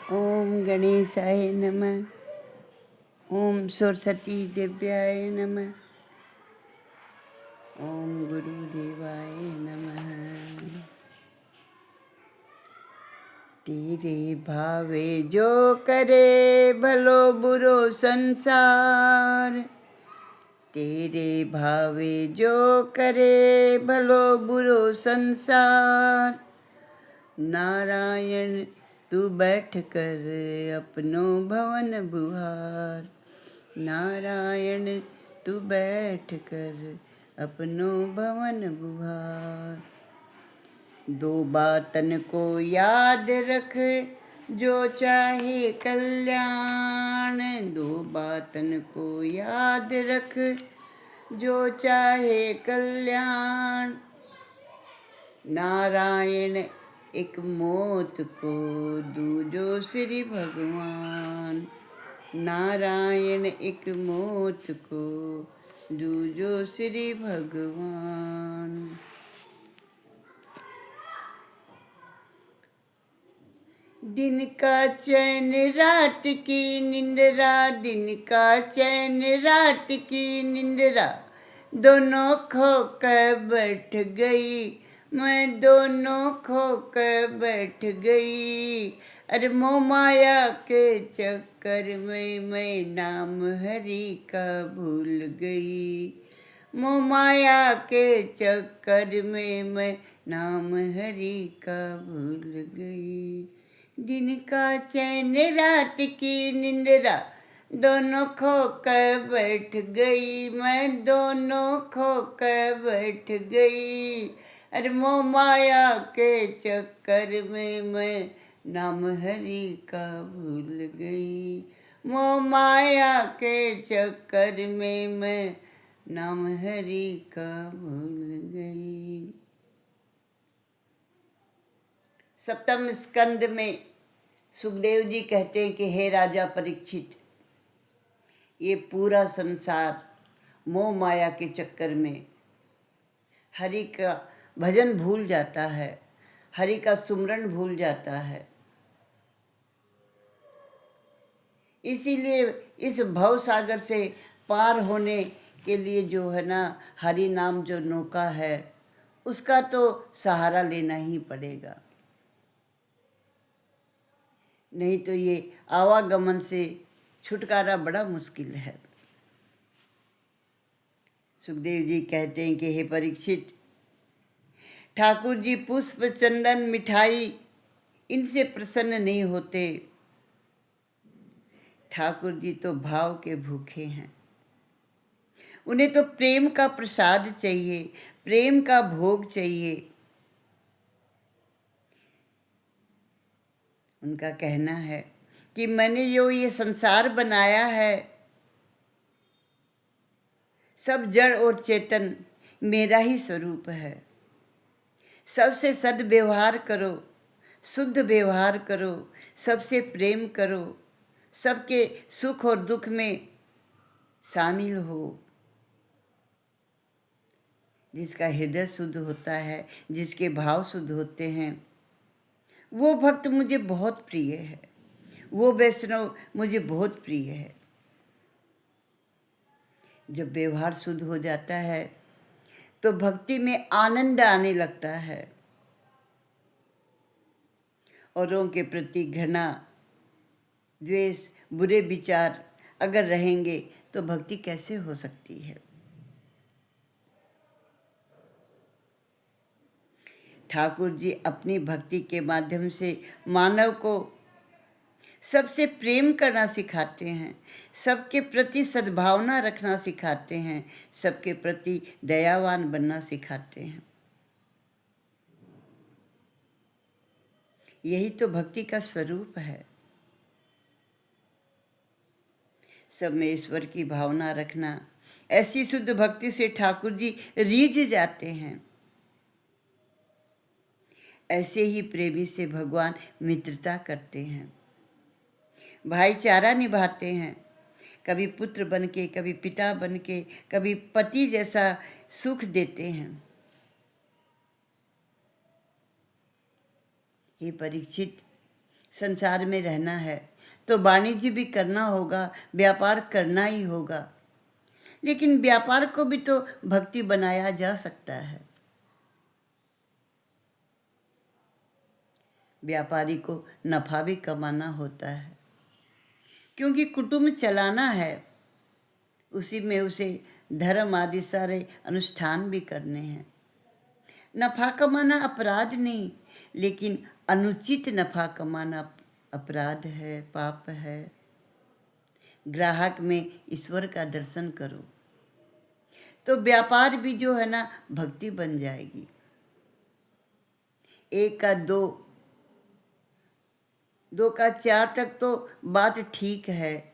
ओम गणेशाय नमः। ओम सरस्वती देव्याय नमः। ओम गुरुदेवाय नमः। तेरे भावे जो करे भलो बुरो संसार, तेरे भावे जो करे भलो बुरो संसार, नारायण तू बैठ कर अपनो भवन बुहार, नारायण तू बैठ कर अपनो भवन बुहार। दो बातन को याद रख जो चाहे कल्याण, दो बातन को याद रख जो चाहे कल्याण, नारायण एक मौत को दूजो श्री भगवान, नारायण एक मौत को दूजो श्री भगवान। दिन का चैन रात की निंद्रा, दिन का चैन रात की निंद्रा, दोनों खो कर बैठ गई, मैं दोनों खो कर बैठ गई। अरे मोह माया के चक्कर में मैं नाम हरि का भूल गई, मोह माया के चक्कर में मैं नाम हरि का भूल गई। दिन का चैन रात की निंद्रा, दोनों खो कर बैठ गई, मैं दोनों खो कर बैठ गई। अरे मोह माया के चक्कर में मैं नाम हरि का भूल गई, मोह माया के चक्कर में मैं नाम हरि का भूल गई। सप्तम स्कंद में सुखदेव जी कहते हैं कि हे राजा परीक्षित, ये पूरा संसार मोह माया के चक्कर में हरि का भजन भूल जाता है, हरि का सुमरन भूल जाता है। इसीलिए इस भव सागर से पार होने के लिए जो है ना, हरि नाम जो नौका है उसका तो सहारा लेना ही पड़ेगा, नहीं तो ये आवागमन से छुटकारा बड़ा मुश्किल है। सुखदेव जी कहते हैं कि हे परीक्षित, ठाकुर जी पुष्प चंदन मिठाई इनसे प्रसन्न नहीं होते, ठाकुर जी तो भाव के भूखे हैं, उन्हें तो प्रेम का प्रसाद चाहिए, प्रेम का भोग चाहिए। उनका कहना है कि मैंने जो ये संसार बनाया है सब जड़ और चेतन मेरा ही स्वरूप है, सबसे सद्व्यवहार करो, शुद्ध व्यवहार करो, सबसे प्रेम करो, सबके सुख और दुख में शामिल हो। जिसका हृदय शुद्ध होता है, जिसके भाव शुद्ध होते हैं, वो भक्त मुझे बहुत प्रिय है, वो वैष्णव मुझे बहुत प्रिय है। जब व्यवहार शुद्ध हो जाता है तो भक्ति में आनंद आने लगता है, औरों के प्रति घृणा, द्वेष, बुरे विचार अगर रहेंगे तो भक्ति कैसे हो सकती है। ठाकुर जी अपनी भक्ति के माध्यम से मानव को सबसे प्रेम करना सिखाते हैं, सबके प्रति सद्भावना रखना सिखाते हैं, सबके प्रति दयावान बनना सिखाते हैं। यही तो भक्ति का स्वरूप है। सब में ईश्वर की भावना रखना, ऐसी शुद्ध भक्ति से ठाकुर जी रीझ जाते हैं। ऐसे ही प्रेमी से भगवान मित्रता करते हैं, भाईचारा निभाते हैं, कभी पुत्र बन के, कभी पिता बन के, कभी पति जैसा सुख देते हैं। हे परीक्षित, संसार में रहना है तो वाणिज्य भी करना होगा, व्यापार करना ही होगा। लेकिन व्यापार को भी तो भक्ति बनाया जा सकता है। व्यापारी को नफा भी कमाना होता है, क्योंकि कुटुंब चलाना है, उसी में उसे धर्म आदि सारे अनुष्ठान भी करने हैं। नफा कमाना अपराध नहीं, लेकिन अनुचित नफा कमाना अपराध है, पाप है। ग्राहक में ईश्वर का दर्शन करो तो व्यापार भी जो है ना भक्ति बन जाएगी। एक का दो, दो का चार तक तो बात ठीक है,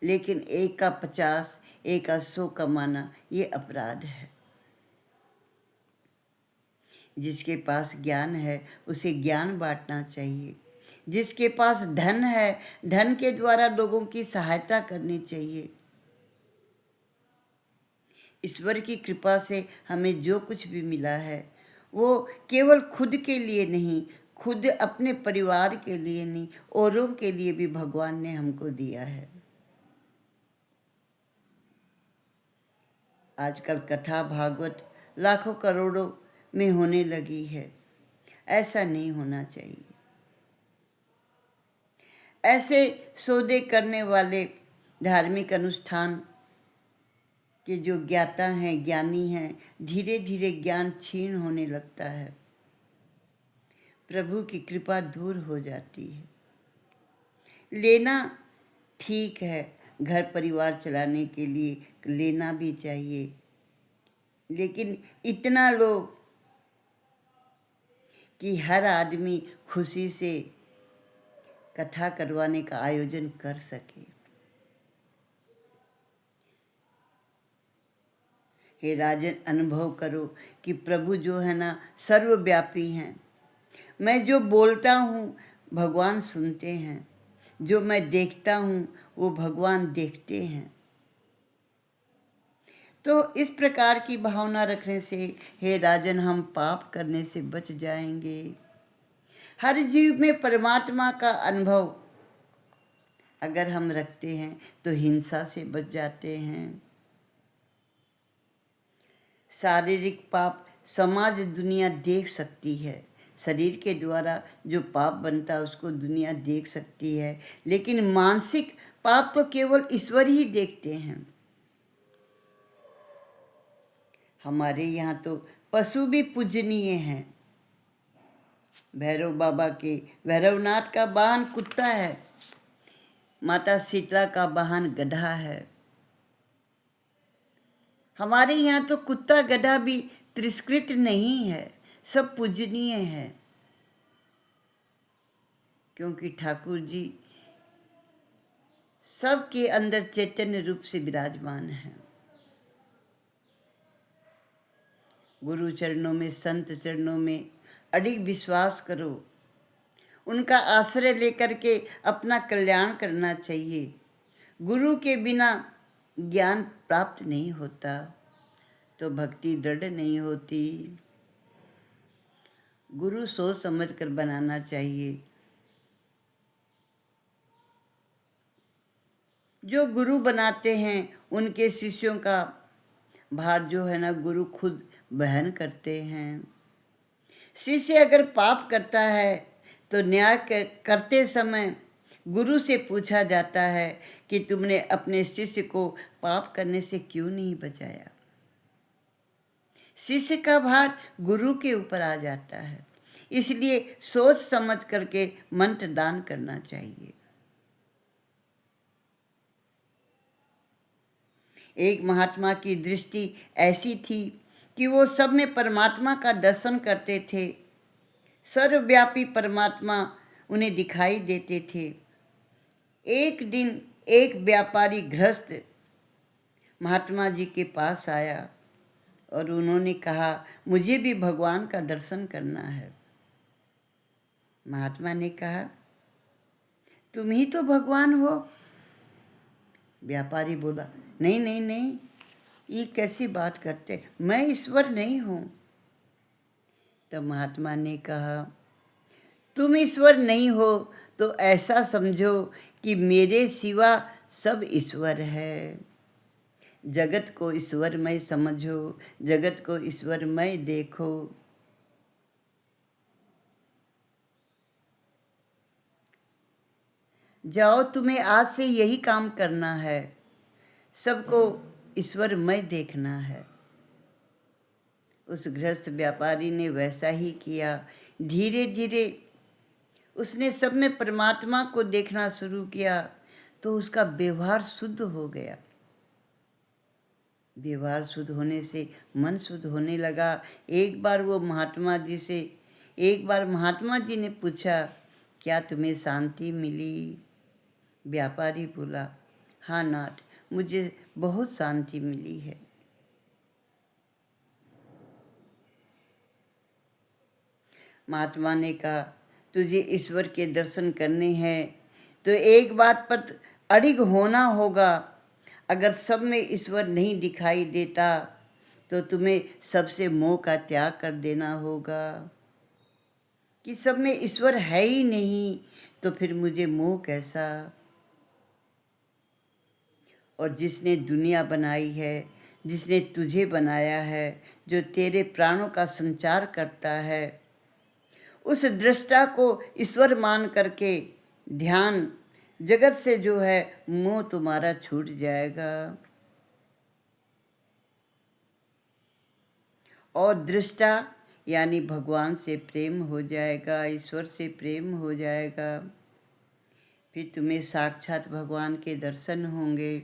लेकिन एक का 50, एक का 100 कमाना ये अपराध है। जिसके पास ज्ञान है उसे ज्ञान बांटना चाहिए। जिसके पास धन है, धन के द्वारा लोगों की सहायता करनी चाहिए। ईश्वर की कृपा से हमें जो कुछ भी मिला है वो केवल खुद के लिए नहीं, खुद अपने परिवार के लिए नहीं, औरों के लिए भी भगवान ने हमको दिया है। आजकल कथा भागवत लाखों करोड़ों में होने लगी है, ऐसा नहीं होना चाहिए। ऐसे सौदे करने वाले धार्मिक अनुष्ठान के जो ज्ञाता हैं, ज्ञानी हैं, धीरे धीरे ज्ञान क्षीण होने लगता है, प्रभु की कृपा दूर हो जाती है। लेना ठीक है, घर परिवार चलाने के लिए लेना भी चाहिए, लेकिन इतना लो कि हर आदमी खुशी से कथा करवाने का आयोजन कर सके। हे राजन, अनुभव करो कि प्रभु जो है ना सर्वव्यापी हैं। मैं जो बोलता हूँ भगवान सुनते हैं, जो मैं देखता हूँ वो भगवान देखते हैं। तो इस प्रकार की भावना रखने से हे राजन हम पाप करने से बच जाएंगे। हर जीव में परमात्मा का अनुभव अगर हम रखते हैं तो हिंसा से बच जाते हैं। शारीरिक पाप समाज दुनिया देख सकती है, शरीर के द्वारा जो पाप बनता है उसको दुनिया देख सकती है, लेकिन मानसिक पाप तो केवल ईश्वर ही देखते हैं। हमारे यहाँ तो पशु भी पूजनीय हैं। भैरव बाबा के, भैरवनाथ का वाहन कुत्ता है, माता शीतला का वाहन गधा है। हमारे यहाँ तो कुत्ता गधा भी तिरस्कृत नहीं है, सब पूजनीय है, क्योंकि ठाकुर जी सबके अंदर चैतन्य रूप से विराजमान है। गुरु चरणों में, संत चरणों में अडिग विश्वास करो, उनका आश्रय लेकर के अपना कल्याण करना चाहिए। गुरु के बिना ज्ञान प्राप्त नहीं होता, तो भक्ति दृढ़ नहीं होती। गुरु सोच समझ कर बनाना चाहिए। जो गुरु बनाते हैं उनके शिष्यों का भार जो है ना गुरु खुद वहन करते हैं। शिष्य अगर पाप करता है तो न्याय करते समय गुरु से पूछा जाता है कि तुमने अपने शिष्य को पाप करने से क्यों नहीं बचाया। शिष्य का भार गुरु के ऊपर आ जाता है, इसलिए सोच समझ करके मंत्र दान करना चाहिए। एक महात्मा की दृष्टि ऐसी थी कि वो सब में परमात्मा का दर्शन करते थे, सर्वव्यापी परमात्मा उन्हें दिखाई देते थे। एक दिन एक व्यापारी गृहस्थ महात्मा जी के पास आया और उन्होंने कहा, मुझे भी भगवान का दर्शन करना है। महात्मा ने कहा, तुम ही तो भगवान हो। व्यापारी बोला, नहीं नहीं नहीं, ये कैसी बात करते, मैं ईश्वर नहीं हूँ। तब महात्मा ने कहा, तुम ईश्वर नहीं हो तो ऐसा समझो कि मेरे सिवा सब ईश्वर है। जगत को ईश्वरमय समझो, जगत को ईश्वरमय देखो। जाओ, तुम्हें आज से यही काम करना है, सबको ईश्वरमय देखना है। उस गृहस्थ व्यापारी ने वैसा ही किया। धीरे धीरे उसने सब में परमात्मा को देखना शुरू किया तो उसका व्यवहार शुद्ध हो गया। व्यवहार शुद्ध होने से मन शुद्ध होने लगा। एक बार महात्मा जी ने पूछा, क्या तुम्हें शांति मिली? व्यापारी बोला, हाँ नाथ, मुझे बहुत शांति मिली है। महात्मा ने कहा, तुझे ईश्वर के दर्शन करने हैं तो एक बात पर अडिग होना होगा। अगर सब में ईश्वर नहीं दिखाई देता तो तुम्हें सबसे मोह का त्याग कर देना होगा। कि सब में ईश्वर है ही नहीं तो फिर मुझे मोह कैसा? और जिसने दुनिया बनाई है, जिसने तुझे बनाया है, जो तेरे प्राणों का संचार करता है, उस दृष्टा को ईश्वर मान करके ध्यान, जगत से जो है मोह तुम्हारा छूट जाएगा। और दृष्टा यानी भगवान से प्रेम हो जाएगा, ईश्वर से प्रेम हो जाएगा। फिर तुम्हें साक्षात भगवान के दर्शन होंगे।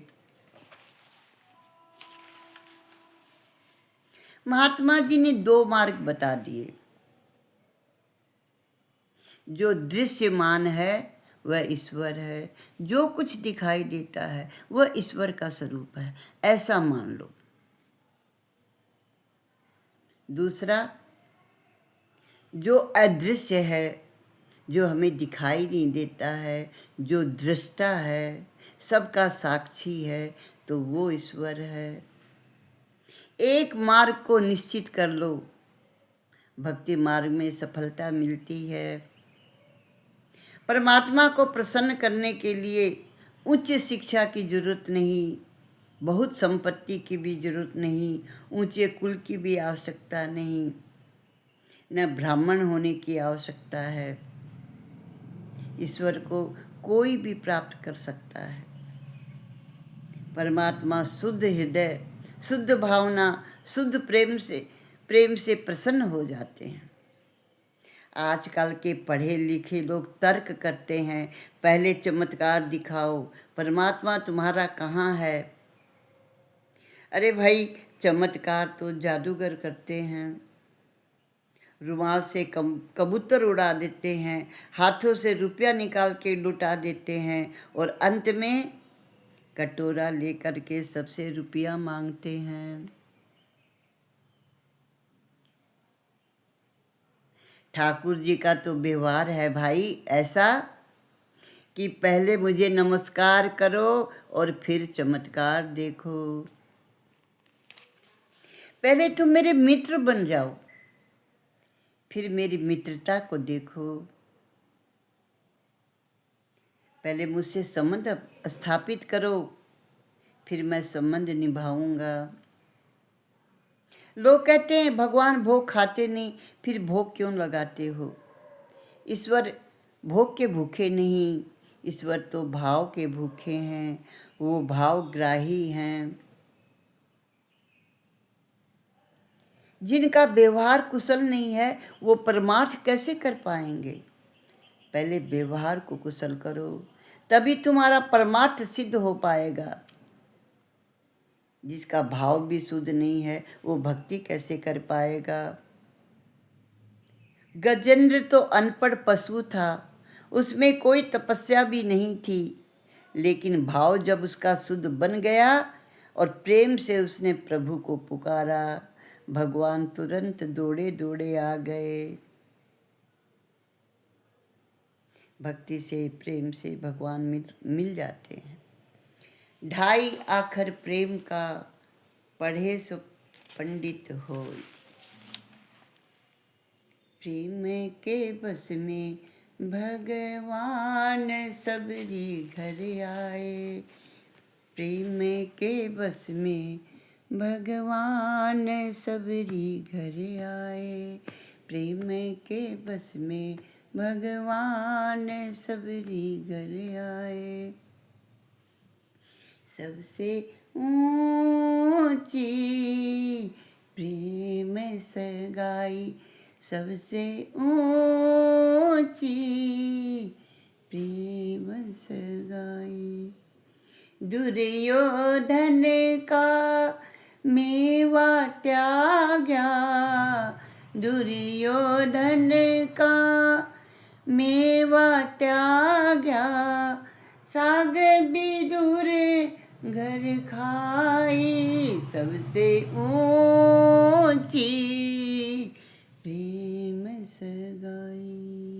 महात्मा जी ने 2 मार्ग बता दिए। जो दृश्यमान है वह ईश्वर है, जो कुछ दिखाई देता है वह ईश्वर का स्वरूप है, ऐसा मान लो। दूसरा, जो अदृश्य है, जो हमें दिखाई नहीं देता है, जो दृष्टा है, सबका साक्षी है, तो वो ईश्वर है। एक मार्ग को निश्चित कर लो, भक्ति मार्ग में सफलता मिलती है। परमात्मा को प्रसन्न करने के लिए उच्च शिक्षा की जरूरत नहीं, बहुत संपत्ति की भी जरूरत नहीं, ऊंचे कुल की भी आवश्यकता नहीं, न ब्राह्मण होने की आवश्यकता है। ईश्वर को कोई भी प्राप्त कर सकता है। परमात्मा शुद्ध हृदय, शुद्ध भावना, शुद्ध प्रेम से प्रसन्न हो जाते हैं। आजकल के पढ़े लिखे लोग तर्क करते हैं, पहले चमत्कार दिखाओ, परमात्मा तुम्हारा कहाँ है? अरे भाई, चमत्कार तो जादूगर करते हैं। रुमाल से कबूतर उड़ा देते हैं, हाथों से रुपया निकाल के लुटा देते हैं और अंत में कटोरा लेकर के सबसे रुपया मांगते हैं। ठाकुर जी का तो व्यवहार है भाई ऐसा कि पहले मुझे नमस्कार करो और फिर चमत्कार देखो। पहले तुम मेरे मित्र बन जाओ, फिर मेरी मित्रता को देखो। पहले मुझसे संबंध स्थापित करो, फिर मैं संबंध निभाऊंगा। लोग कहते हैं भगवान भोग खाते नहीं, फिर भोग क्यों लगाते हो? ईश्वर भोग के भूखे नहीं, ईश्वर तो भाव के भूखे हैं, वो भावग्राही हैं। जिनका व्यवहार कुशल नहीं है वो परमार्थ कैसे कर पाएंगे? पहले व्यवहार को कुशल करो, तभी तुम्हारा परमार्थ सिद्ध हो पाएगा। जिसका भाव भी शुद्ध नहीं है वो भक्ति कैसे कर पाएगा? गजेंद्र तो अनपढ़ पशु था, उसमें कोई तपस्या भी नहीं थी, लेकिन भाव जब उसका शुद्ध बन गया और प्रेम से उसने प्रभु को पुकारा, भगवान तुरंत दौड़े दौड़े आ गए। भक्ति से, प्रेम से भगवान मिल जाते हैं। 2.5 आखर प्रेम का, पढ़े सो पंडित होय। प्रेम के बस में भगवान सबरी घर आए, प्रेम के बस में भगवान सबरी घर आए, प्रेम के बस में भगवान सबरी घर आए। सबसे ऊंची प्रेम सगाई, सबसे ऊंची प्रेम सगाई। दुर्योधन का मेवा त्याग्या, दुर्योधन का मेवा त्याग्या, सागर विदुर घर खाई, सबसे ऊंची प्रेम सगाई।